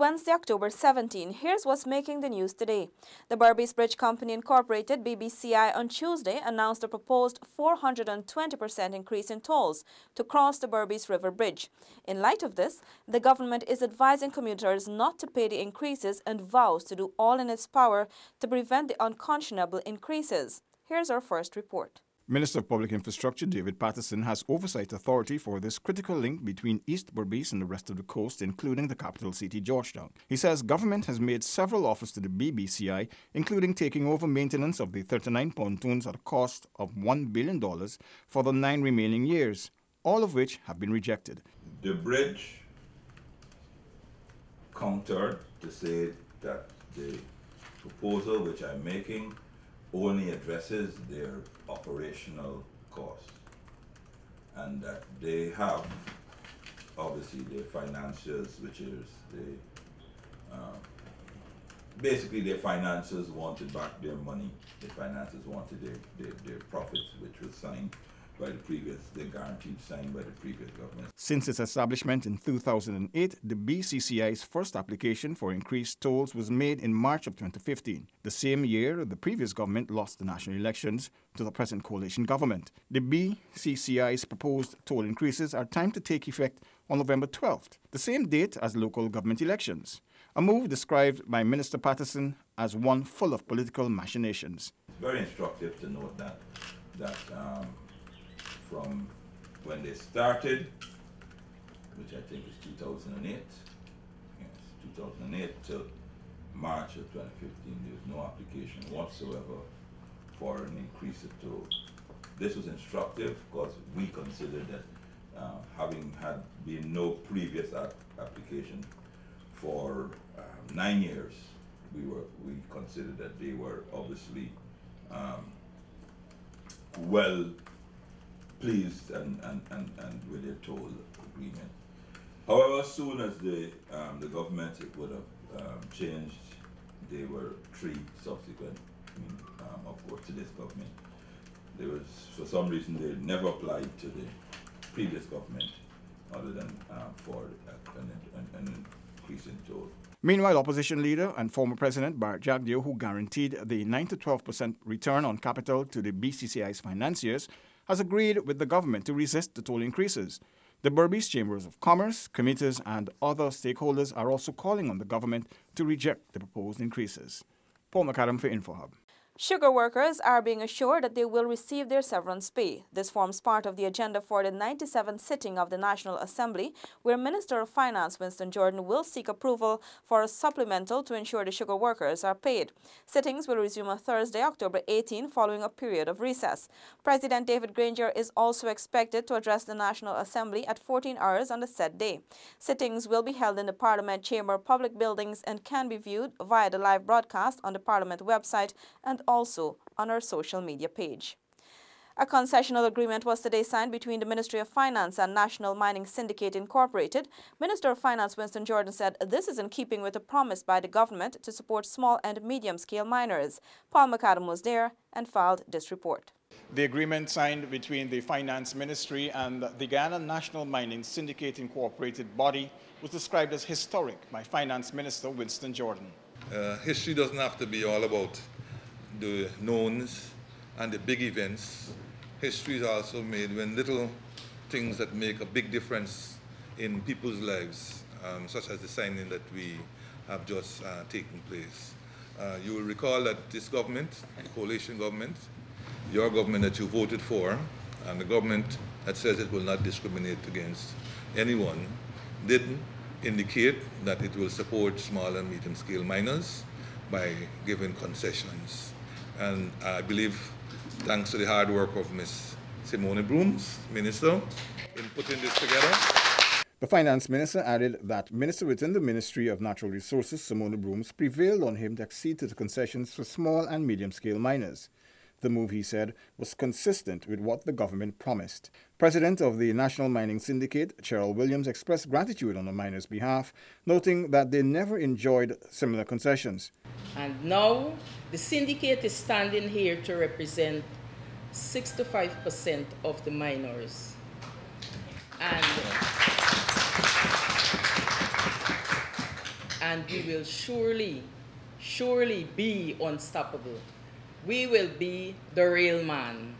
Wednesday, October 17. Here's what's making the news today. The Berbice Bridge Company Incorporated, BBCI, on Tuesday announced a proposed 420% increase in tolls to cross the Berbice River Bridge. In light of this, the government is advising commuters not to pay the increases and vows to do all in its power to prevent the unconscionable increases. Here's our first report. Minister of Public Infrastructure David Patterson has oversight authority for this critical link between East Berbice and the rest of the coast, including the capital city, Georgetown. He says government has made several offers to the BBCI, including taking over maintenance of the 39 pontoons at a cost of $1 billion for the 9 remaining years, all of which have been rejected. The bridge countered to say that the proposal which I'm making only addresses their operational costs, and that they have obviously their financials, which is basically their financiers wanted back their money. Their financiers wanted their profits, which was signed by the guaranteed signed by the previous government. Since its establishment in 2008, the BCCI's first application for increased tolls was made in March of 2015, the same year the previous government lost the national elections to the present coalition government. The BCCI's proposed toll increases are timed to take effect on November 12th, the same date as local government elections, a move described by Minister Patterson as one full of political machinations. It's very instructive to note that from when they started, which I think is 2008, yes, 2008 till March of 2015, there was no application whatsoever for an increase of toll. This was instructive because we considered that having had been no previous application for 9 years, we considered that they were obviously well pleased and with their toll agreement. However, as soon as the government would have changed, there were 3 subsequent, of course, to this government. There was, for some reason, they never applied to the previous government other than for an increase in toll. Meanwhile, opposition leader and former President Bart Jagdeo, who guaranteed the 9 to 12% return on capital to the BCCI's financiers, has agreed with the government to resist the toll increases. The Berbice Chambers of Commerce, commuters and other stakeholders are also calling on the government to reject the proposed increases. Paul McAdam for InfoHub. Sugar workers are being assured that they will receive their severance pay. This forms part of the agenda for the 97th sitting of the National Assembly, where Minister of Finance Winston Jordan will seek approval for a supplemental to ensure the sugar workers are paid. Sittings will resume on Thursday, October 18, following a period of recess. President David Granger is also expected to address the National Assembly at 14 hours on the said day. Sittings will be held in the Parliament Chamber public buildings and can be viewed via the live broadcast on the Parliament website and also on our social media page. A concessional agreement was today signed between the Ministry of Finance and National Mining Syndicate Incorporated. Minister of Finance Winston Jordan said this is in keeping with the promise by the government to support small and medium-scale miners. Paul McAdam was there and filed this report. The agreement signed between the Finance Ministry and the Guyana National Mining Syndicate Incorporated body was described as historic by Finance Minister Winston Jordan. History doesn't have to be all about the knowns and the big events. History is also made when little things that make a big difference in people's lives, such as the signing that we have just taken place. You will recall that this government, the coalition government, your government that you voted for, and the government that says it will not discriminate against anyone, did indicate that it will support small and medium-scale miners by giving concessions. And I believe, thanks to the hard work of Ms. Simone Brooms, Minister, in putting this together. The Finance Minister added that Minister within the Ministry of Natural Resources, Simone Brooms, prevailed on him to accede to the concessions for small and medium-scale miners. The move, he said, was consistent with what the government promised. President of the National Mining Syndicate, Cheryl Williams, expressed gratitude on the miners' behalf, noting that they never enjoyed similar concessions. And now, the syndicate is standing here to represent 65% of the miners. and we will surely be unstoppable. We will be the real man,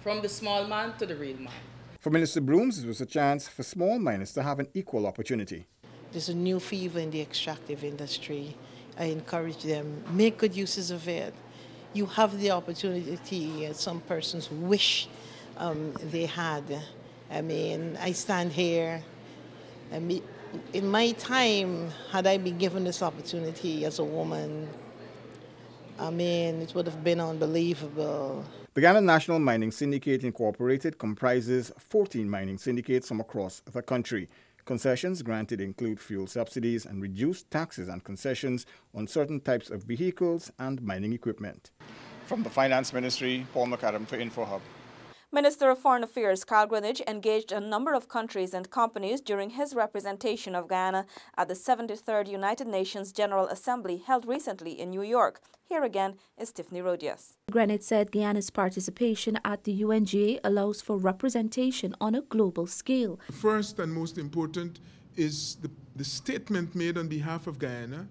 from the small man to the real man. For Minister Brooms, it was a chance for small miners to have an equal opportunity. There's a new fever in the extractive industry. I encourage them, make good uses of it. You have the opportunity, some persons wish they had. I mean, I stand here, in my time, had I been given this opportunity as a woman, I mean, it would have been unbelievable. The Ghana National Mining Syndicate Incorporated comprises 14 mining syndicates from across the country. Concessions granted include fuel subsidies and reduced taxes and concessions on certain types of vehicles and mining equipment. From the Finance Ministry, Paul McAdam for InfoHub. Minister of Foreign Affairs Carl Greenidge engaged a number of countries and companies during his representation of Ghana at the 73rd United Nations General Assembly held recently in New York. Here again is Tiffany Rodias. Greenidge said Guyana's participation at the UNGA allows for representation on a global scale. First and most important is the statement made on behalf of Guyana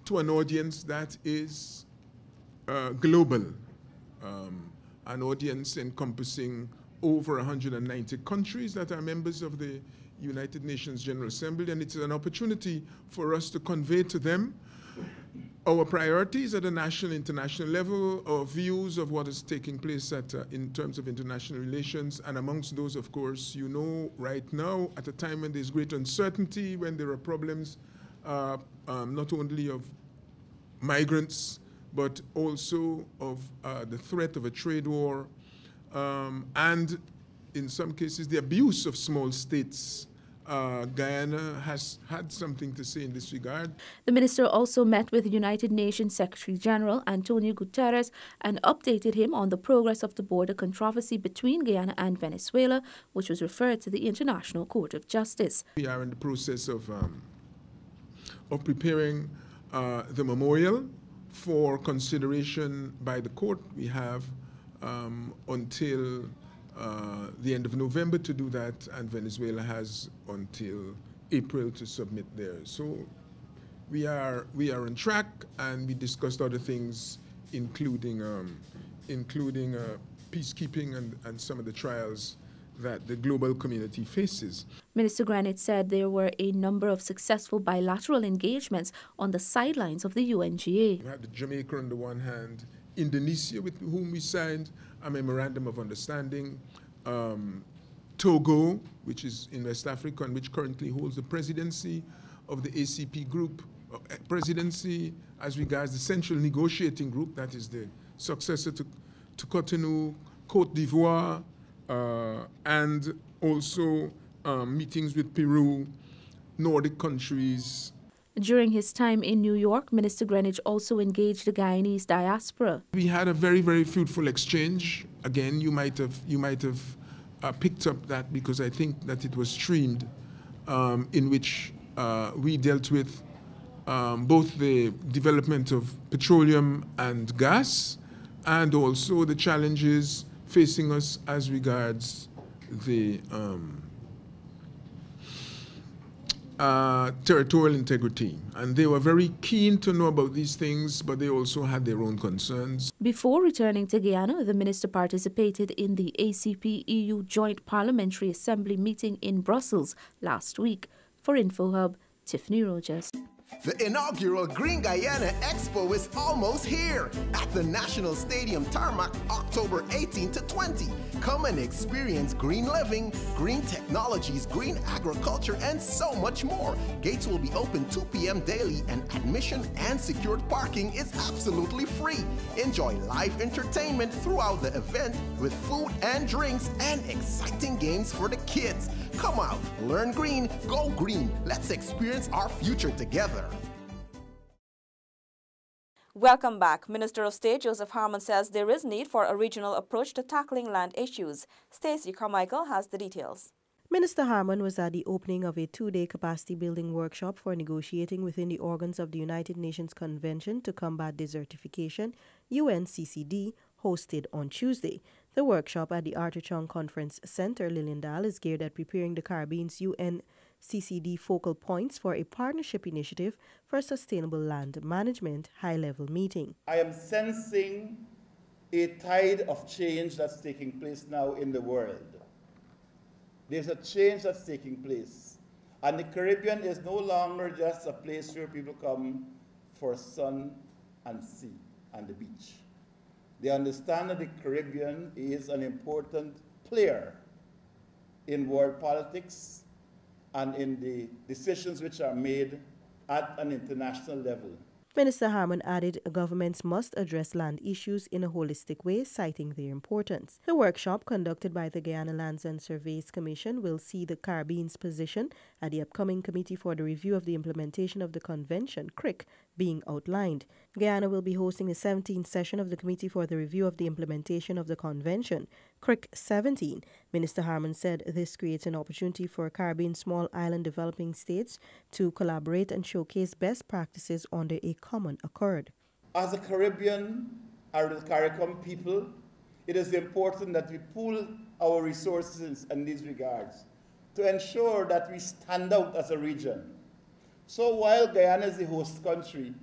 to an audience that is global. An audience encompassing over 190 countries that are members of the United Nations General Assembly, and it's an opportunity for us to convey to them our priorities at a national, international level, our views of what is taking place in terms of international relations, and amongst those, of course, you know, right now, at a time when there's great uncertainty, when there are problems not only of migrants, but also of the threat of a trade war, and in some cases the abuse of small states. Guyana has had something to say in this regard. The minister also met with United Nations Secretary General Antonio Guterres and updated him on the progress of the border controversy between Guyana and Venezuela, which was referred to the International Court of Justice. We are in the process of preparing the memorial for consideration by the court. We have until the end of November to do that, and Venezuela has until April to submit theirs. So we are on track, and we discussed other things, including peacekeeping and some of the trials that the global community faces. Minister Greenidge said there were a number of successful bilateral engagements on the sidelines of the UNGA. We had Jamaica on the one hand, Indonesia, with whom we signed a memorandum of understanding, Togo, which is in West Africa and which currently holds the presidency of the ACP group, presidency as regards the central negotiating group, that is the successor to Cotonou, Côte d'Ivoire, and also meetings with Peru, Nordic countries. During his time in New York, Minister Greenidge also engaged the Guyanese diaspora. We had a very, very fruitful exchange. Again, you might have picked up that, because I think that it was streamed, in which we dealt with both the development of petroleum and gas, and also the challenges facing us as regards the territorial integrity. And they were very keen to know about these things, but they also had their own concerns. Before returning to Guyana, the minister participated in the ACP-EU Joint Parliamentary Assembly meeting in Brussels last week. For InfoHub, Tiffany Rogers. The inaugural Green Guyana Expo is almost here at the National Stadium Tarmac, October 18 to 20. Come and experience green living, green technologies, green agriculture, and so much more. Gates will be open 2 p.m. daily, and admission and secured parking is absolutely free. Enjoy live entertainment throughout the event with food and drinks and exciting games for the kids. Come out, learn green, go green. Let's experience our future together. Welcome back. Minister of State Joseph Harmon says there is need for a regional approach to tackling land issues. Stacey Carmichael has the details. Minister Harmon was at the opening of a 2-day capacity building workshop for negotiating within the organs of the United Nations Convention to Combat Desertification, UNCCD, hosted on Tuesday. The workshop at the Arthur Chong Conference Center, Lilliendale, is geared at preparing the Caribbean's UN CCD focal points for a partnership initiative for sustainable land management high-level meeting. I am sensing a tide of change that's taking place now in the world. There's a change that's taking place. And the Caribbean is no longer just a place where people come for sun and sea and the beach. They understand that the Caribbean is an important player in world politics and in the decisions which are made at an international level. Minister Harmon added governments must address land issues in a holistic way, citing their importance. The workshop conducted by the Guyana Lands and Surveys Commission will see the Caribbean's position at the upcoming Committee for the Review of the Implementation of the Convention, CRIC, being outlined. Guyana will be hosting the 17th session of the Committee for the Review of the Implementation of the Convention, CRIC 17. Minister Harmon said this creates an opportunity for Caribbean small island developing states to collaborate and showcase best practices under a common accord. As a Caribbean or the CARICOM people, it is important that we pool our resources in these regards to ensure that we stand out as a region. So while Guyana is the host country,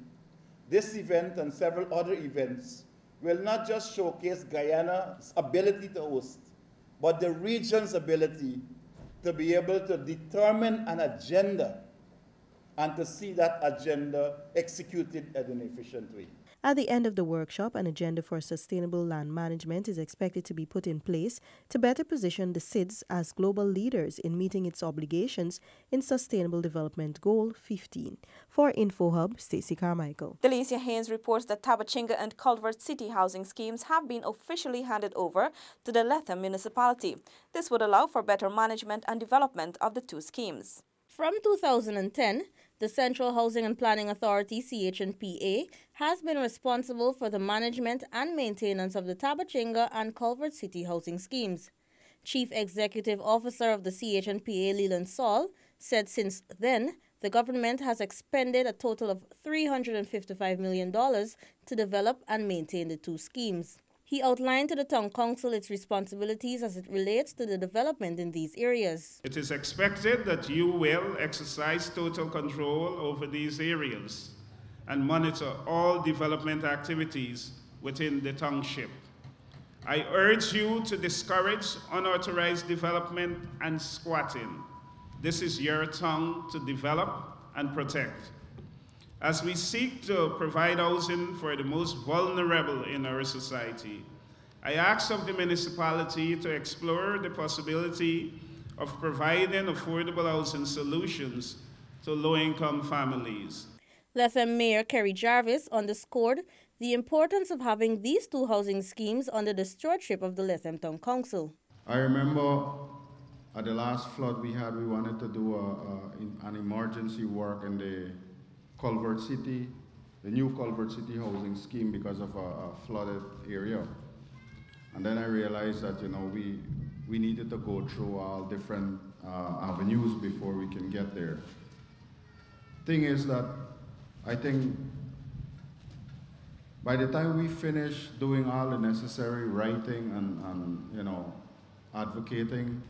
this event and several other events will not just showcase Guyana's ability to host, but the region's ability to be able to determine an agenda and to see that agenda executed in an efficient way. At the end of the workshop, an agenda for sustainable land management is expected to be put in place to better position the SIDS as global leaders in meeting its obligations in Sustainable Development Goal 15. For InfoHub, Stacey Carmichael. Delicia Haynes reports that Tabachinga and Culvert City housing schemes have been officially handed over to the Lethem municipality. This would allow for better management and development of the two schemes. From 2010, the Central Housing and Planning Authority, CHNPA, has been responsible for the management and maintenance of the Tabachinga and Culvert City housing schemes. Chief Executive Officer of the CHNPA, Leland Saul, said since then, the government has expended a total of $355 million to develop and maintain the two schemes. He outlined to the Town Council its responsibilities as it relates to the development in these areas. It is expected that you will exercise total control over these areas and monitor all development activities within the township. I urge you to discourage unauthorized development and squatting. This is your town to develop and protect. As we seek to provide housing for the most vulnerable in our society, I ask of the municipality to explore the possibility of providing affordable housing solutions to low-income families. Lethem Mayor Kerry Jarvis underscored the importance of having these two housing schemes under the stewardship of the Lethem Town Council. I remember at the last flood we had, we wanted to do an emergency work in the Culvert City, the new Culvert City housing scheme because of a flooded area. And then I realized that, we needed to go through all different avenues before we can get there. Thing is that I think by the time we finish doing all the necessary writing and advocating,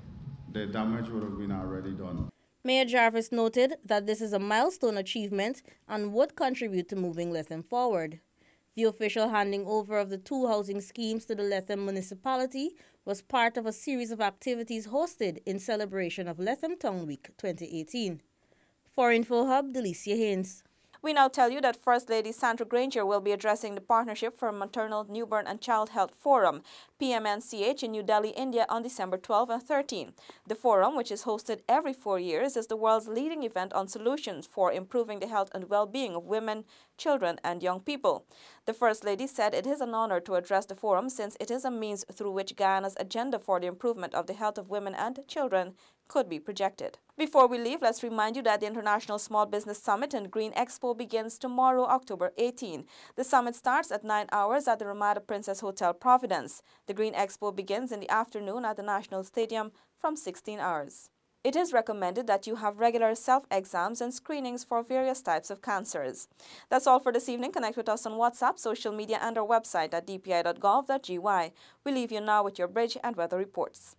the damage would have been already done. Mayor Jarvis noted that this is a milestone achievement and would contribute to moving Lethem forward. The official handing over of the two housing schemes to the Lethem municipality was part of a series of activities hosted in celebration of Lethem Town Week 2018. For InfoHub, Delicia Haynes. We now tell you that First Lady Sandra Granger will be addressing the Partnership for Maternal, Newborn and Child Health Forum, PMNCH, in New Delhi, India on December 12 and 13. The forum, which is hosted every 4 years, is the world's leading event on solutions for improving the health and well-being of women, children and young people. The First Lady said it is an honor to address the forum since it is a means through which Guyana's agenda for the improvement of the health of women and children could be projected. Before we leave, let's remind you that the International Small Business Summit and Green Expo begins tomorrow, October 18. The summit starts at 9 hours at the Ramada Princess Hotel, Providence. The Green Expo begins in the afternoon at the National Stadium from 16 hours. It is recommended that you have regular self-exams and screenings for various types of cancers. That's all for this evening. Connect with us on WhatsApp, social media and our website at dpi.gov.gy. We leave you now with your bridge and weather reports.